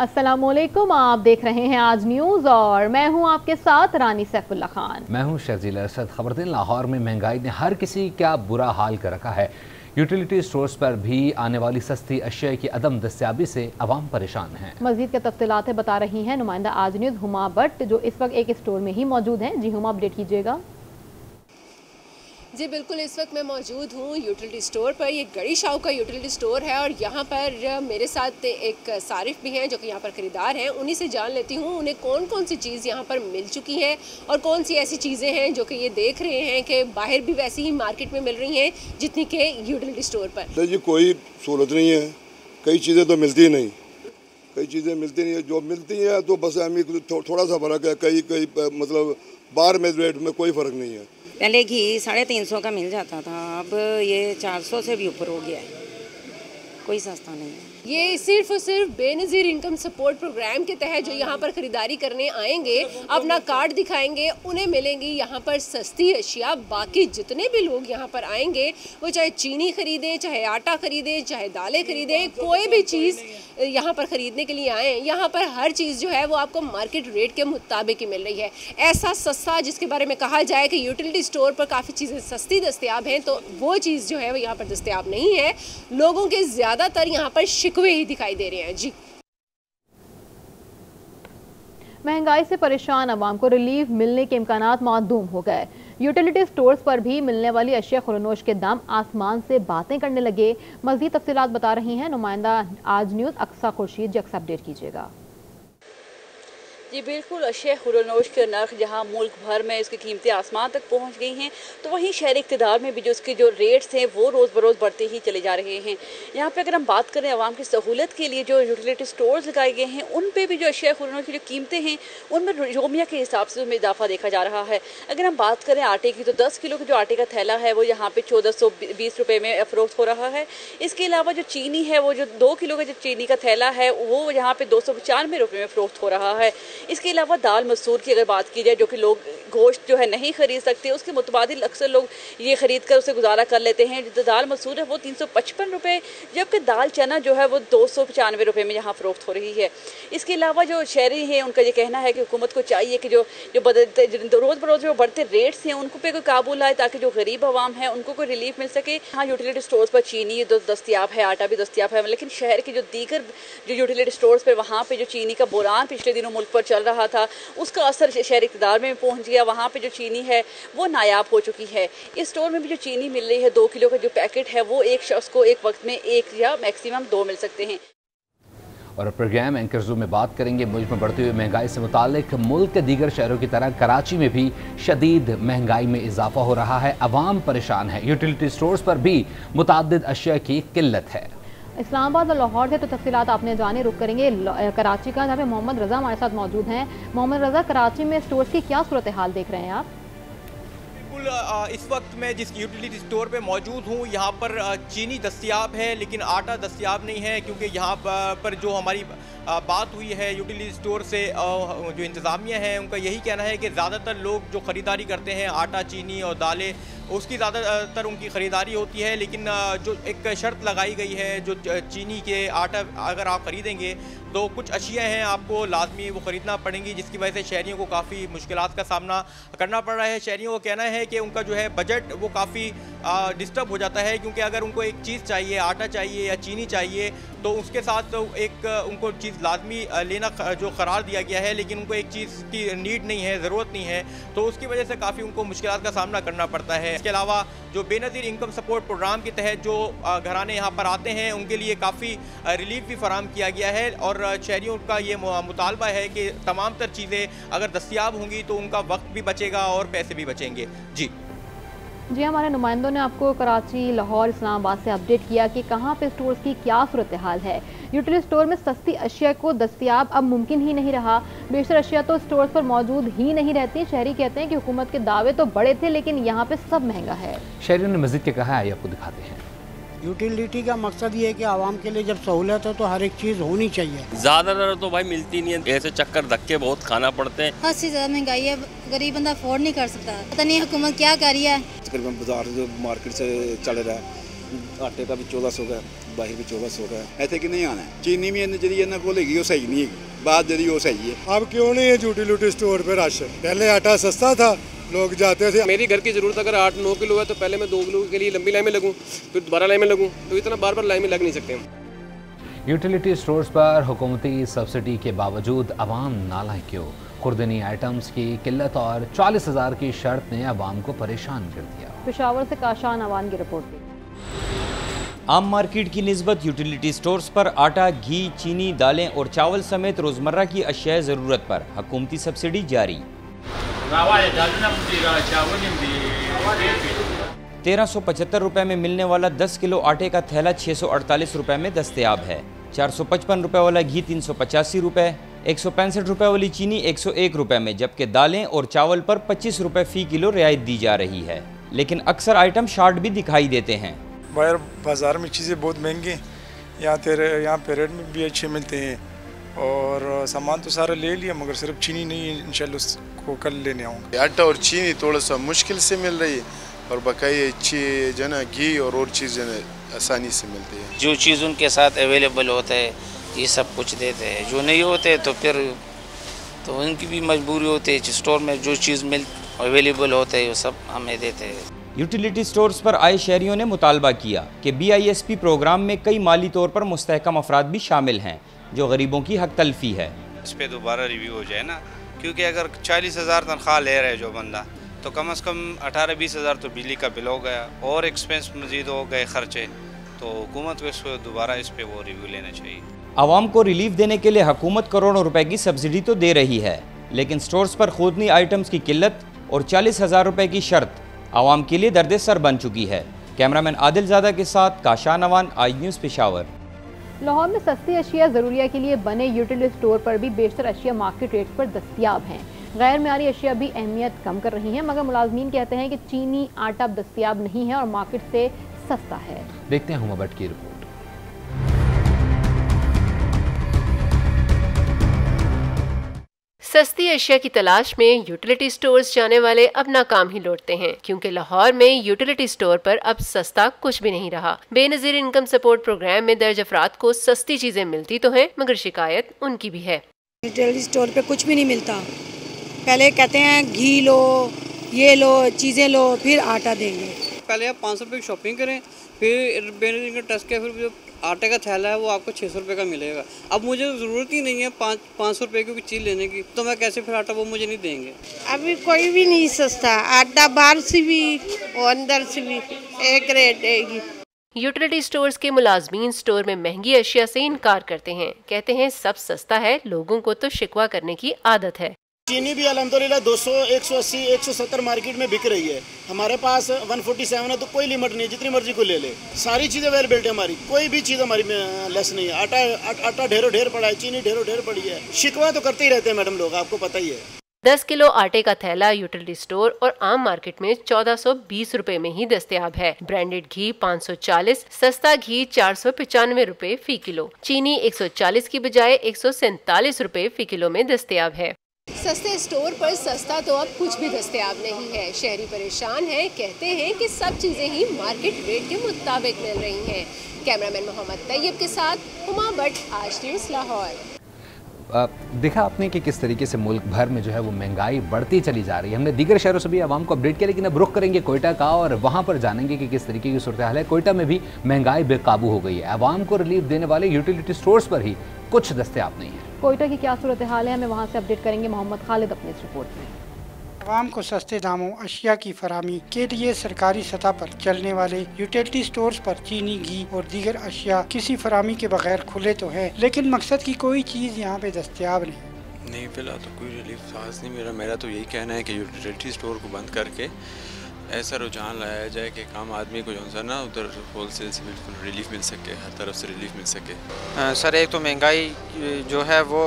अस्सलामुअलैकुम, आप देख रहे हैं आज न्यूज़ और मैं हूं आपके साथ रानी सैफुल्ला खान। मैं हूं शर्जील अरशद। खबरदार लाहौर में महंगाई ने हर किसी का बुरा हाल कर रखा है। यूटिलिटी स्टोर्स पर भी आने वाली सस्ती अशिया की अदम दस्तयाबी से अवाम परेशान है। मजीद के तफसीलात बता रही हैं नुमाइंदा आज न्यूज़ हुमा भट्ट, जो इस वक्त एक स्टोर में ही मौजूद हैं। जी हुमा, अपडेट कीजिएगा। जी बिल्कुल, इस वक्त मैं मौजूद हूँ यूटिलिटी स्टोर पर। ये गड़ी शाह का यूटिलिटी स्टोर है और यहाँ पर मेरे साथ एक सारिफ भी हैं जो कि यहाँ पर ख़रीदार हैं। उन्हीं से जान लेती हूँ उन्हें कौन कौन सी चीज़ यहाँ पर मिल चुकी है और कौन सी ऐसी चीज़ें हैं जो कि ये देख रहे हैं कि बाहर भी वैसी ही मार्केट में मिल रही हैं जितनी के यूटिलिटी स्टोर पर। तो जी कोई सहूलत नहीं है, कई चीज़ें तो मिलती नहीं, कई चीज़ें मिलती नहीं है। जो मिलती है तो बस हमें थोड़ा सा फ़र्क है, कई कई मतलब बाहर में रेट में कोई फ़र्क नहीं है। पहले घी 350 का मिल जाता था, अब ये 400 से भी ऊपर हो गया है, कोई सस्ता नहीं है। ये सिर्फ और सिर्फ बेनज़ीर इनकम सपोर्ट प्रोग्राम के तहत जो यहाँ पर ख़रीदारी करने आएंगे, अपना कार्ड दिखाएंगे, उन्हें मिलेंगी यहाँ पर सस्ती अशिया। बाकी जितने भी लोग यहाँ पर आएंगे वो चाहे चीनी ख़रीदें, चाहे आटा ख़रीदें, चाहे दालें ख़रीदें, कोई भी चीज़ यहाँ पर ख़रीदने के लिए आएँ, यहाँ पर हर चीज़ जो है वो आपको मार्केट रेट के मुताबिक ही मिल रही है। ऐसा सस्ता जिसके बारे में कहा जाए कि यूटिलिटी स्टोर पर काफ़ी चीज़ें सस्ती दस्तयाब हैं, तो वो चीज़ जो है वो यहाँ पर दस्तयाब नहीं है। लोगों के ज़्यादातर यहाँ पर शिकवे ही दिखाई दे रहे हैं। जी, महंगाई से परेशान अवाम को रिलीफ मिलने के इम्कानात मादूम हो गए। यूटिलिटी स्टोर्स पर भी मिलने वाली अशिया खुरनोश के दाम आसमान से बातें करने लगे। मज़ीद तफसीलात बता रही हैं नुमाइंदा आज न्यूज़ अक्सा खुर्शीद। जक्स अपडेट कीजिएगा। जी बिल्कुल, अशिया खुरनोश के नर्ख जहां मुल्क भर में इसकी कीमतें आसमान तक पहुंच गई हैं, तो वहीं शहरी इक़्तिदार में भी जो उसके जो रेट्स हैं वो रोज़ बरोज़ बढ़ते ही चले जा रहे हैं। यहाँ पे अगर हम बात करें आवाम की सहूलत के लिए जो यूटिलिटी स्टोर्स लगाए गए हैं, उन पे भी जो अशिया खुरनोश की जो कीमतें हैं उनमें योमिया के हिसाब से उसमें इजाफा देखा जा रहा है। अगर हम बात करें आटे की, तो 10 किलो का जो आटे का थैला है वो यहाँ पे 1420 रुपये में फ़रोख्त हो रहा है। इसके अलावा जो चीनी है, वो जो 2 किलो का जो चीनी का थैला है वो यहाँ पे 295 रुपये में फ़रोख्त हो रहा है। इसके अलावा दाल मसूर की अगर बात की जाए, जो कि लोग गोश्त जो है नहीं खरीद सकते, उसके मुतबादिल अक्सर लोग ये खरीद कर उसे गुजारा कर लेते हैं। जो दाल मसूर है वो 355 रुपये, जबकि दाल चना जो है वो 295 रुपये में यहाँ फ़रोख्त हो रही है। इसके अलावा जो शहरी हैं उनका ये कहना है कि हुकूमत को चाहिए कि जो बदलते रोज़ बरोज़ जो बढ़ते रेट्स हैं उनको पे कोई काबू लाए, ताकि जो गरीब आवाम है उनको कोई रिलीफ मिल सके। हाँ, यूटिलिटी स्टोर्स पर चीनी तो दस्तियाब है, आटा भी दस्तियाब है, लेकिन शहर के जो दीगर जो यूटिलिटी स्टोर्स पर वहाँ पर जो चीनी का बुरान पिछले दिनों मुल्क पर चल रहा था, उसका असर शहरी इक़्तिदार में पहुंच गया। वहाँ पे जो चीनी है वो नायाब हो चुकी है। इस स्टोर में भी जो चीनी मिल रही है, 2 किलो का जो पैकेट है वो एक शख्स को एक वक्त में 1 या मैक्सिमम 2 मिल सकते हैं। और प्रोग्राम एंकर ज़ू में बात करेंगे मुल्क में बढ़ती हुई महंगाई से मुतालिक। मुल्क के दीगर शहरों की तरह कराची में भी शदीद महंगाई में इजाफा हो रहा है, अवाम परेशान है। यूटिलिटी स्टोर्स पर भी मुताद्दिद अशिया की किल्लत है। इस्लामाबाद और लाहौर से तो तफसीलात आपने जाने, रुक करेंगे कराची का, जहाँ पे मोहम्मद रज़ा हमारे साथ मौजूद हैं। मोहम्मद रज़ा, कराची में स्टोर्स की क्या सूरत हाल देख रहे हैं आप? बिल्कुल, इस वक्त मैं जिस यूटिलिटी स्टोर पे मौजूद हूँ यहाँ पर चीनी दस्तयाब है लेकिन आटा दस्तयाब नहीं है, क्योंकि यहाँ पर जो हमारी बात हुई है यूटिलिटी स्टोर से, जो इंतज़ामिया है उनका यही कहना है कि ज़्यादातर लोग जो ख़रीदारी करते हैं आटा, चीनी और दालें, उसकी ज़्यादातर उनकी ख़रीदारी होती है। लेकिन जो एक शर्त लगाई गई है, जो चीनी के आटा अगर आप ख़रीदेंगे तो कुछ अशिया हैं आपको लाजमी वो ख़रीदना पड़ेंगी, जिसकी वजह से शहरियों को काफ़ी मुश्किलात का सामना करना पड़ रहा है। शहरियों का कहना है कि उनका जो है बजट वो काफ़ी डिस्टर्ब हो जाता है, क्योंकि अगर उनको एक चीज़ चाहिए, आटा चाहिए या चीनी चाहिए, तो उसके साथ एक उनको चीज़ लाजमी लेना जो करार दिया गया है, लेकिन उनको एक चीज़ की नीड नहीं है, ज़रूरत नहीं है, तो उसकी वजह से काफ़ी उनको मुश्किलात का सामना करना पड़ता है। इसके अलावा जो बेनज़ीर इनकम सपोर्ट प्रोग्राम के तहत जो घराने यहाँ पर आते हैं उनके लिए काफ़ी रिलीफ भी फराहम किया गया है और शहरियों का ये मुतालबा है कि तमाम तर चीज़ें अगर दस्तियाब होंगी तो उनका वक्त भी बचेगा और पैसे भी बचेंगे। जी, हमारे नुमाइंदों ने आपको कराची, लाहौर, इस्लामाबाद से अपडेट किया कि कहाँ पे स्टोर्स की क्या सूरत हाल है। यूटिलिटी स्टोर में सस्ती अशिया को दस्तयाब अब मुमकिन ही नहीं रहा। बेशतर अशिया तो स्टोर्स पर मौजूद ही नहीं रहती। शहरी कहते हैं कि हुकूमत के दावे तो बड़े थे, लेकिन यहाँ पे सब महंगा है। शहरियों ने मज़ीद क्या कहा है, आपको दिखाते हैं। यूटिलिटी का मकसद ये है कि आवाम के लिए जब सहूलत है तो हर एक चीज़ होनी चाहिए। ज़्यादातर तो भाई मिलती नहीं है, ऐसे चक्कर धक्के बहुत खाना पड़ते हैं। हद से ज़्यादा महंगाई है, गरीब बंदा अफोर्ड नहीं कर सकता। पता नहीं हुकूमत क्या कर रही है। तकरीबन बाजार जो मार्केट से चल रहा है आटे का भी 1400 का, बाहर भी 1400 का। ऐसे कि नहीं आना है। चीनी भी जी इन्हें खोलेगी वो सही नहीं है, बात जी वो सही है। अब क्यों नहीं है यूटिलिटी स्टोर पे राशन? पहले आटा सस्ता था, लोग जाते थे। मेरी घर की ज़रूरत अगर 8-9 किलो है तो पहले मैं 2 किलो के लिए लंबी लाइन में लगूँ, फिर दोबारा लाइन में लगूँ, तो इतना बार बार लाइन में लग नहीं सकते हम। यूटिलिटी स्टोर्स पर हुकूमती सब्सिडी के बावजूद अवाम नालायक क्यों? खुर्दनी आइटम्स की किल्लत और 40,000 की शर्त ने अवाम को परेशान कर दिया। पेशावर से काशान अवान की रिपोर्ट। आम मार्केट की निस्बत यूटिलिटी स्टोर्स पर आटा, घी, चीनी, दालें और चावल समेत रोज़मर्रा की अशियाए ज़रूरत पर हुकूमती सब्सिडी जारी। 1375 रुपये में मिलने वाला 10 किलो आटे का थैला 648 रुपये में दस्तयाब है। 455 रुपये वाला घी 385 रुपये, 165 रुपये वाली चीनी 101 रुपये में, जबकि दालें और चावल पर 25 रुपये फ़ी किलो रियायत दी जा रही है। लेकिन अक्सर आइटम शार्ट भी दिखाई देते हैं। बाहर बाज़ार में चीज़ें बहुत महंगी, यहाँ पे रेट में भी अच्छे मिलते हैं और सामान तो सारा ले लिया, मगर सिर्फ चीनी नहीं, इंशाल्लाह उसको कल लेने आऊँगा। आटा और चीनी थोड़ा सा मुश्किल से मिल रही है और बकाया अच्छी जो ना घी और चीज़ें आसानी से मिलती है। जो चीज़ उनके साथ अवेलेबल होता है ये सब कुछ देते हैं, जो नहीं होते तो फिर तो उनकी भी मजबूरी होती है। स्टोर में जो चीज़ अवेलेबल होता है वो सब हमें देते हैं। यूटिलिटी स्टोर्स पर आए शहरियों ने मुतालबा किया कि BISP प्रोग्राम में कई माली तौर पर मुस्तहकम अफराद भी शामिल हैं जो गरीबों की हक तलफी है। इस पर दोबारा रिव्यू हो जाए ना, क्योंकि अगर 40,000 तनख्वाह ले रहे जो बंदा, तो कम से कम 18-20 हज़ार तो बिजली का बिल हो गया और एक्सपेंस मजीद हो गए खर्चे, तो हुकूमत को इसको दोबारा इस पर वो रिव्यू लेना चाहिए। आवाम को रिलीफ देने के लिए हुकूमत करोड़ों रुपए की सब्सिडी तो दे रही है, लेकिन स्टोर्स पर खुदनी आइटम्स की किल्लत और 40,000 रुपए की शर्त आवाम के लिए दर्द सर बन चुकी है। कैमरामैन आदिल ज़ादा के साथ काशान अवान, आज न्यूज़ पेशावर। लाहौर में सस्ती अशिया ज़रूरिया के लिए बने यूटिलिटी स्टोर पर भी बेशतर अशिया मार्केट रेट पर दस्तयाब हैं। गैर मियारी अशिया भी अहमियत कम कर रही हैं, मगर मुलाजमीन कहते हैं कि चीनी, आटा दस्तयाब नहीं है और मार्केट से सस्ता है। देखते हैं हुमा भट्ट की रिपोर्ट। सस्ती अशिया की तलाश में यूटिलिटी स्टोर्स जाने वाले अब नाकाम ही लौटते हैं, क्योंकि लाहौर में यूटिलिटी स्टोर पर अब सस्ता कुछ भी नहीं रहा। बेनजीर इनकम सपोर्ट प्रोग्राम में दर्ज अफराद को सस्ती चीजें मिलती तो हैं, मगर शिकायत उनकी भी है। यूटिलिटी स्टोर पे कुछ भी नहीं मिलता। पहले कहते हैं घी लो, ये लो, चीज़ें लो, फिर आटा देंगे। पहले आप 500 रुपये की शॉपिंग करें, फिर बेनजीर इनकम टच के फिर जो आटे का थैला है वो आपको 600 रुपये का मिलेगा। अब मुझे ज़रूरत ही नहीं है 500 रुपये की चीज़ लेने की, तो मैं कैसे फिर आटा वो मुझे नहीं देंगे। अभी कोई भी नहीं सस्ता, आटा बाहर से भी और अंदर से भी एक रेट देगी। यूटिलिटी स्टोर्स के मुलाजमीन स्टोर में महंगी अशिया से इनकार करते हैं, कहते हैं सब सस्ता है, लोगों को तो शिकवा करने की आदत है। चीनी भी अल्हम्दुलिल्लाह 200, 180, 170 मार्केट में बिक रही है। हमारे पास 147 है, तो कोई लिमिट नहीं, जितनी मर्जी को ले ले। सारी चीज़ें अवेलेबल है हमारी, कोई भी चीज़ हमारी में लेस नहीं है। आटा ढेरों ढेर पड़ा है, चीनी ढेरों ढेर पड़ी है। शिकवा तो करते ही रहते हैं मैडम लोग, आपको पता ही है। 10 किलो आटे का थैला यूटिलिटी स्टोर और आम मार्केट में 1420 रुपए में ही दस्तयाब है। ब्रांडेड घी 540, सस्ता घी 495 रुपए फी किलो। चीनी 140 की बजाय 147 रुपए फी किलो में दस्तयाब है। सस्ते स्टोर पर सस्ता तो अब कुछ भी दस्तयाब नहीं है। शहरी परेशान हैं, कहते हैं कि सब चीजें ही मार्केट रेट के मुताबिक मिल रही हैं। कैमरामैन मोहम्मद तैयब के साथ हुमा भट्ट, आज न्यूज़ लाहौर। देखा आपने कि किस तरीके से मुल्क भर में जो है वो महंगाई बढ़ती चली जा रही है। हमने दीगर शहरों से भी आवाम को अपडेट किया, लेकिन अब रुख करेंगे कोयटा का और वहाँ पर जानेंगे कि किस तरीके की सूरत हाल है। कोयटा में भी महंगाई बेकाबू हो गई है। आवाम को रिलीफ देने वाले यूटिलिटी स्टोर्स पर ही कुछ दस्तयाब नहीं है। कोयटा की क्या सूरत हाल है, हमें वहाँ से अपडेट करेंगे मोहम्मद खालिद अपनी इस रिपोर्ट में। आवाम को सस्ते दामों अशिया की फरामी के लिए सरकारी सतह पर चलने वाले यूटिलिटी स्टोर्स पर चीनी, घी और दीगर अशिया किसी फरामी के बगैर खुले तो है, लेकिन मकसद की कोई चीज़ यहाँ पे दस्तयाब नहीं। फिलहाल तो कोई रिलीफ खास नहीं मिला। मेरा तो यही कहना है कि यूटिलिटी स्टोर को बंद करके ऐसा रुझान लाया जाए कि आम आदमी को जो सा ना उधर होलसेल से बिल्कुल रिलीफ मिल सके, हर तरफ से रिलीफ मिल सके। सर एक तो महंगाई जो है वो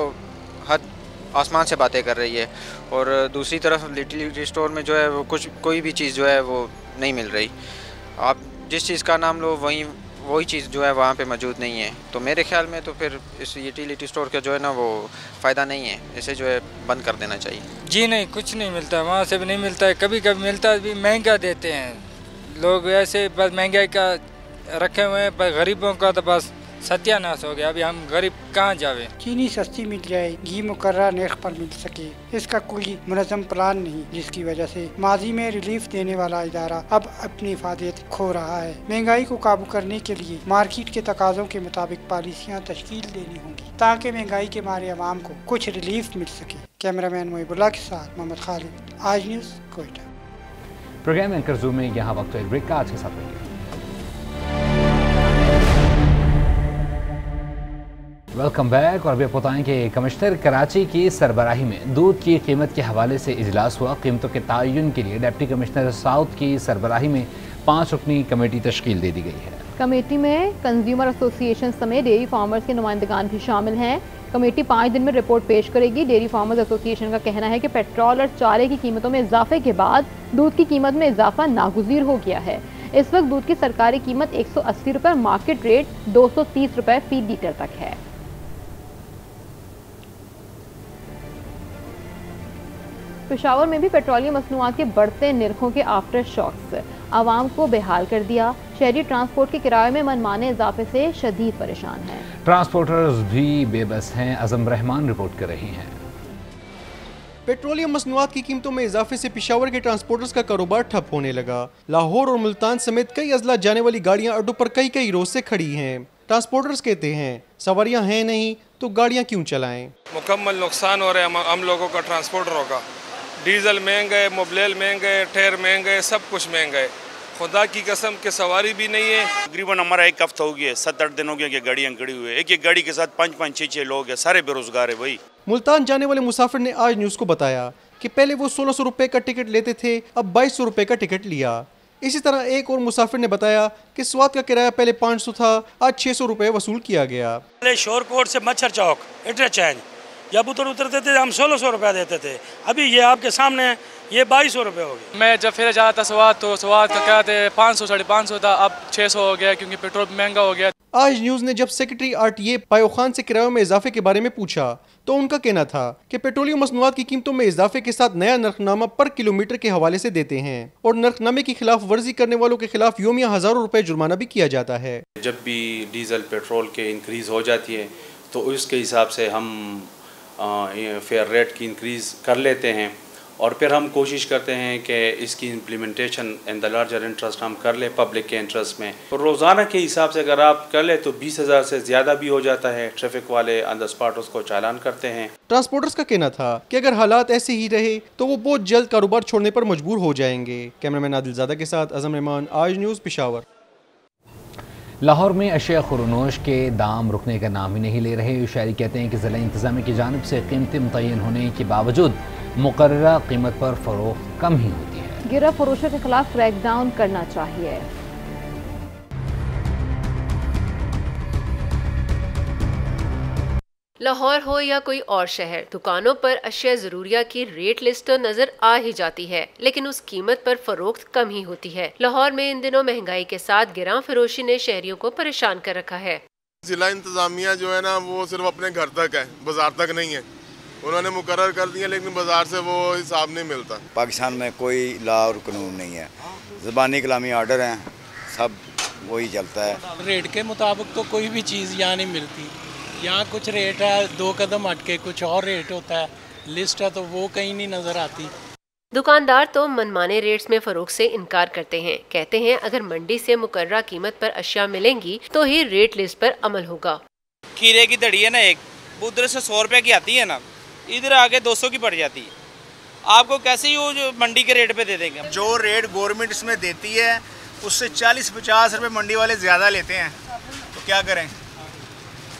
हद आसमान से बातें कर रही है, और दूसरी तरफ यूटिलिटी स्टोर में जो है वो कोई भी चीज़ जो है वो नहीं मिल रही। आप जिस चीज़ का नाम लो वही चीज़ जो है वहाँ पे मौजूद नहीं है। तो मेरे ख्याल में तो फिर इस यूटिलिटी स्टोर का जो है ना वो फ़ायदा नहीं है, इसे जो है बंद कर देना चाहिए। जी नहीं, कुछ नहीं मिलता, वहाँ से भी नहीं मिलता है, कभी कभी मिलता है भी महंगा देते हैं लोग, ऐसे बस महंगाई का रखे हुए हैं, पर गरीबों का तो बस सत्यानाश हो गया। अभी हम गरीब कहाँ जावे। चीनी सस्ती मिल जाए, घी मुकर्रर नर्ख पर मिल सके, इसका कोई मुनज़्ज़म प्लान नहीं, जिसकी वजह से माजी में रिलीफ देने वाला इदारा अब अपनी इफादियत खो रहा है। महंगाई को काबू करने के लिए मार्केट के तकाज़ों के मुताबिक पॉलिसियाँ तश्कील देनी होंगी ताकि महंगाई के मारे अवाम को कुछ रिलीफ मिल सके। कैमरामैन मोहिबुल्लाह के साथ Mohammad Khalid, Aaj news, Quetta. Programme anchor zoom में यहाँ वक्त एक ब्रेक का, आज के साथ रहिए। Welcome back. और अभी आपको बताएं कि कमिश्नर कराची की सरबराही में दूध की कीमत के हवाले से इजलास हुआ। कीमतों के तयन के लिए डिप्टी कमिश्नर साउथ की सरबराही में 5 रुकनी कमेटी तश्कील दे दी गई है। कमेटी में कंज्यूमर एसोसिएशन समेत डेयरी फार्मर्स के नुमाइंदगान भी शामिल हैं। कमेटी 5 दिन में रिपोर्ट पेश करेगी। डेयरी फार्मर्स एसोसिएशन का कहना है कि पेट्रोल और चारे की कीमतों में इजाफे के बाद दूध की कीमत में इजाफा नागुज़ीर हो गया है। इस वक्त दूध की सरकारी कीमत 180 रुपये, मार्केट रेट 230 रुपये फी लीटर तक है। पेशावर में भी पेट्रोलियम मसनूआत के बढ़ते निर्खों के आफ्टर शॉक्स आवाम को बेहाल कर दिया। शहरी ट्रांसपोर्ट के किराए में मनमाने इजाफे से शदीद परेशान हैं। ट्रांसपोर्टर्स भी बेबस हैं। अज़म रहमान रिपोर्ट कर रही हैं। पेट्रोलियम मसनूआत की कीमतों में इजाफे से पेशावर के ट्रांसपोर्टर्स का कारोबार ठप होने लगा। लाहौर और मुल्तान समेत कई अजला जाने वाली गाड़ियां अड्डों पर कई रोज से खड़ी हैं। ट्रांसपोर्टर्स कहते हैं सवारियां हैं नहीं तो गाड़ियां क्यों चलाएं। मुकम्मल नुकसान हो रहा है हम लोगों का, ट्रांसपोर्टरों का। डीजल महंगा है, मोबिल महंगा है, टायर महंगा है, सब कुछ महंगा है। खुदा की कसम के सवारी भी नहीं है। तकरीबन हमारा 1 हफ्ता हो गया, 7-8 दिन हो गया कि गाड़ियाँ खड़ी हुई है। एक गाड़ी के साथ 5-5, 6-6 लोग हैं, सारे बेरोजगार है भाई। मुल्तान जाने वाले मुसाफिर ने आज न्यूज़ को बताया कि पहले वो 1600 रुपए का टिकट लेते थे, अब 2200 रुपए का टिकट लिया। इसी तरह एक और मुसाफिर ने बताया कि स्वात का किराया पहले 500 था, आज 600 रुपए वसूल किया गया। पहले शोरकोट से मच्छर चौक इंटरचेंज जब उतरते थे हम 1600 रुपया देते थे, अभी ये आपके सामने ये 2200 रुपये हो गए। मैं जब फिर जा रहा था स्वात तो स्वात का क्या थे 500 550 था, अब 600 हो गया क्योंकि पेट्रोल महंगा हो गया। आज न्यूज़ ने जब सेक्रेटरी RTA पायो खान से किरायों में इजाफे के बारे में पूछा तो उनका कहना था कि पेट्रोलियम मसनूआत की कीमतों में इजाफे के साथ नया नरखनामा पर किलोमीटर के हवाले से देते हैं और नरखनामे की खिलाफ वर्जी करने वालों के खिलाफ योमिया हज़ारों रुपए जुर्माना भी किया जाता है। जब भी डीजल पेट्रोल के इंक्रीज़ हो जाती है तो उसके हिसाब से हम फेयर रेट की इंक्रीज़ कर लेते हैं और फिर हम कोशिश करते हैं कि इसकी implementation in the larger interest हम कर ले पब्लिक के इंटरेस्ट में। और रोज़ाना के हिसाब से अगर आप कर ले तो 20,000 से ज़्यादा भी हो जाता है। ट्रैफिक वाले ऑन द स्पॉट उसको चालान करते हैं। ट्रांसपोर्टर्स का कहना था कि अगर हालात ऐसे ही रहे तो वो बहुत जल्द कारोबार छोड़ने पर मजबूर हो जाएंगे। कैमरामैन आदिलज़ादा के साथ अज़म रहमान, आज न्यूज़, पेशावर। लाहौर में अशिया खुरनोश के दाम रुकने का नाम ही नहीं ले रहे। शहरी कहते हैं कि ज़िला इंतज़ामिया की जानिब से कीमतें मुतय्यन होने के बावजूद मुकर्ररा कीमत पर फ़रोख्त कम ही होती है। गिरफ्तार फरोशों के खिलाफ क्रैकडाउन करना चाहिए। लाहौर हो या कोई और शहर, दुकानों पर अशिया ज़रूरिया की रेट लिस्ट तो नजर आ ही जाती है, लेकिन उस कीमत पर फरोख्त कम ही होती है। लाहौर में इन दिनों महंगाई के साथ गिरां फरोशी ने शहरियों को परेशान कर रखा है। जिला इंतजामिया जो है ना वो सिर्फ अपने घर तक है, बाजार तक नहीं है। उन्होंने मुकर्रर कर दिया लेकिन बाजार से वो हिसाब नहीं मिलता। पाकिस्तान में कोई लॉ और कानून नहीं है, ज़बानी कलामी आर्डर हैं, सब वही चलता है। रेट के मुताबिक तो कोई भी चीज़ यहाँ नहीं मिलती। यहाँ कुछ रेट है, 2 कदम हटके कुछ और रेट होता है, लिस्ट है तो वो कहीं नहीं नजर आती। दुकानदार तो मनमाने रेट्स में फरोख्त से इनकार करते हैं। कहते हैं अगर मंडी से मुकर्ररा कीमत पर अशिया मिलेंगी तो ही रेट लिस्ट पर अमल होगा। खीरे की दड़ी है ना, एक उधर से 100 रुपए की आती है ना, इधर आगे 200 की पड़ जाती है। आपको कैसे ही वो जो मंडी के रेट पे दे देंगे। जो रेट गवर्नमेंट इसमें देती है उससे 40-50 रुपए मंडी वाले ज्यादा लेते हैं, तो क्या करें।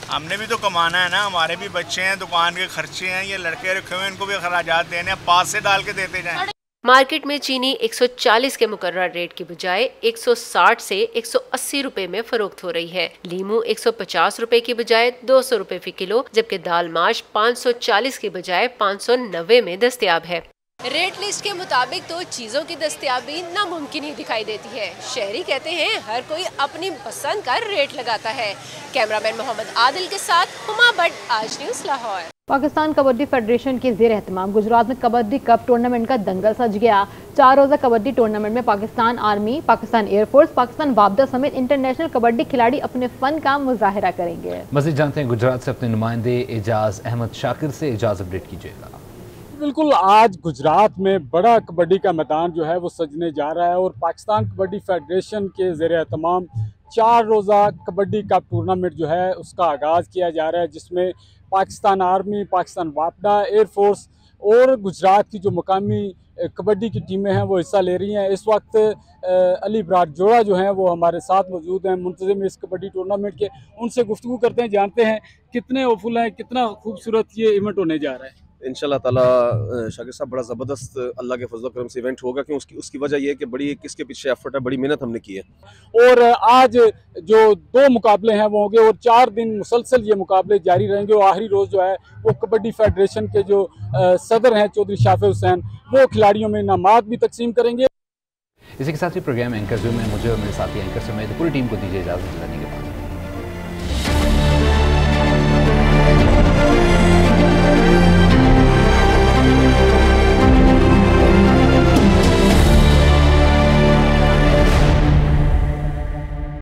हमने भी तो कमाना है ना, हमारे भी बच्चे हैं, दुकान के खर्चे हैं, ये लड़के रखे हुए इनको भी खराजात देने हैं, पास से डाल के देते जाएं। मार्केट में चीनी 140 के मुकर्रर रेट की बजाय 160 से 180 रुपए में फरोख्त हो रही है। लीमू 150 रुपए की बजाय 200 रुपए फी किलो, जबकि दाल माश 540 की बजाय 590 में दस्तयाब है। रेट लिस्ट के मुताबिक तो चीजों की दस्तयाबी नामुमकिन ही दिखाई देती है। शहरी कहते हैं हर कोई अपनी पसंद का रेट लगाता है। कैमरामैन मोहम्मद आदिल के साथ हुमा भट्ट, आज न्यूज़, लाहौर। पाकिस्तान कबड्डी फेडरेशन के ज़ेर एहतमाम गुजरात में कबड्डी कप टूर्नामेंट का दंगल सज गया। 4 रोज़ा कबड्डी टूर्नामेंट में पाकिस्तान आर्मी, पाकिस्तान एयरफोर्स, पाकिस्तान वापदा समेत इंटरनेशनल कबड्डी खिलाड़ी अपने फन का मुजाहिरा करेंगे। मज़ीद जानते हैं गुजरात से अपने नुमाइंदे एजाज अहमद शाकिर से। एजाज, अपडेट कीजिएगा। बिल्कुल, आज गुजरात में बड़ा कबड्डी का मैदान जो है वो सजने जा रहा है और पाकिस्तान कबड्डी फेडरेशन के ज़ेर एहतमाम 4 रोज़ा कबड्डी कप टूर्नामेंट जो है उसका आगाज़ किया जा रहा है, जिसमें पाकिस्तान आर्मी, पाकिस्तान वापडा, एयरफोर्स और गुजरात की जो मुकामी कबड्डी की टीमें हैं वो हिस्सा ले रही हैं। इस वक्त अली ब्रार जोड़ा जो हैं वो हमारे साथ मौजूद हैं, मुंतज़िम इस कबड्डी टूर्नामेंट के। उनसे गुफ्तगू करते हैं, जानते हैं कितने होपफुल हैं, कितना खूबसूरत ये इवेंट होने जा रहा है। इंशाल्लाह ताला शाकिर साहब बड़ा ज़बरदस्त अल्लाह के फजल करम से इवेंट होगा, क्योंकि उसकी वजह यह है कि बड़ी किसके पीछे एफर्ट है, बड़ी मेहनत हमने की है। और आज जो 2 मुकाबले हैं वो होंगे और 4 दिन मुसलसल ये मुकाबले जारी रहेंगे और आखिरी रोज़ जो है वो कबड्डी फेडरेशन के जो सदर हैं चौधरी शाफे हुसैन वो खिलाड़ियों में इनामात भी तकसीम करेंगे। इसी के साथ ही प्रोग्राम एंकर ज़ूम में मुझे और मेरे साथी एंकर समेत पूरी टीम को दीजिए इजाज़त।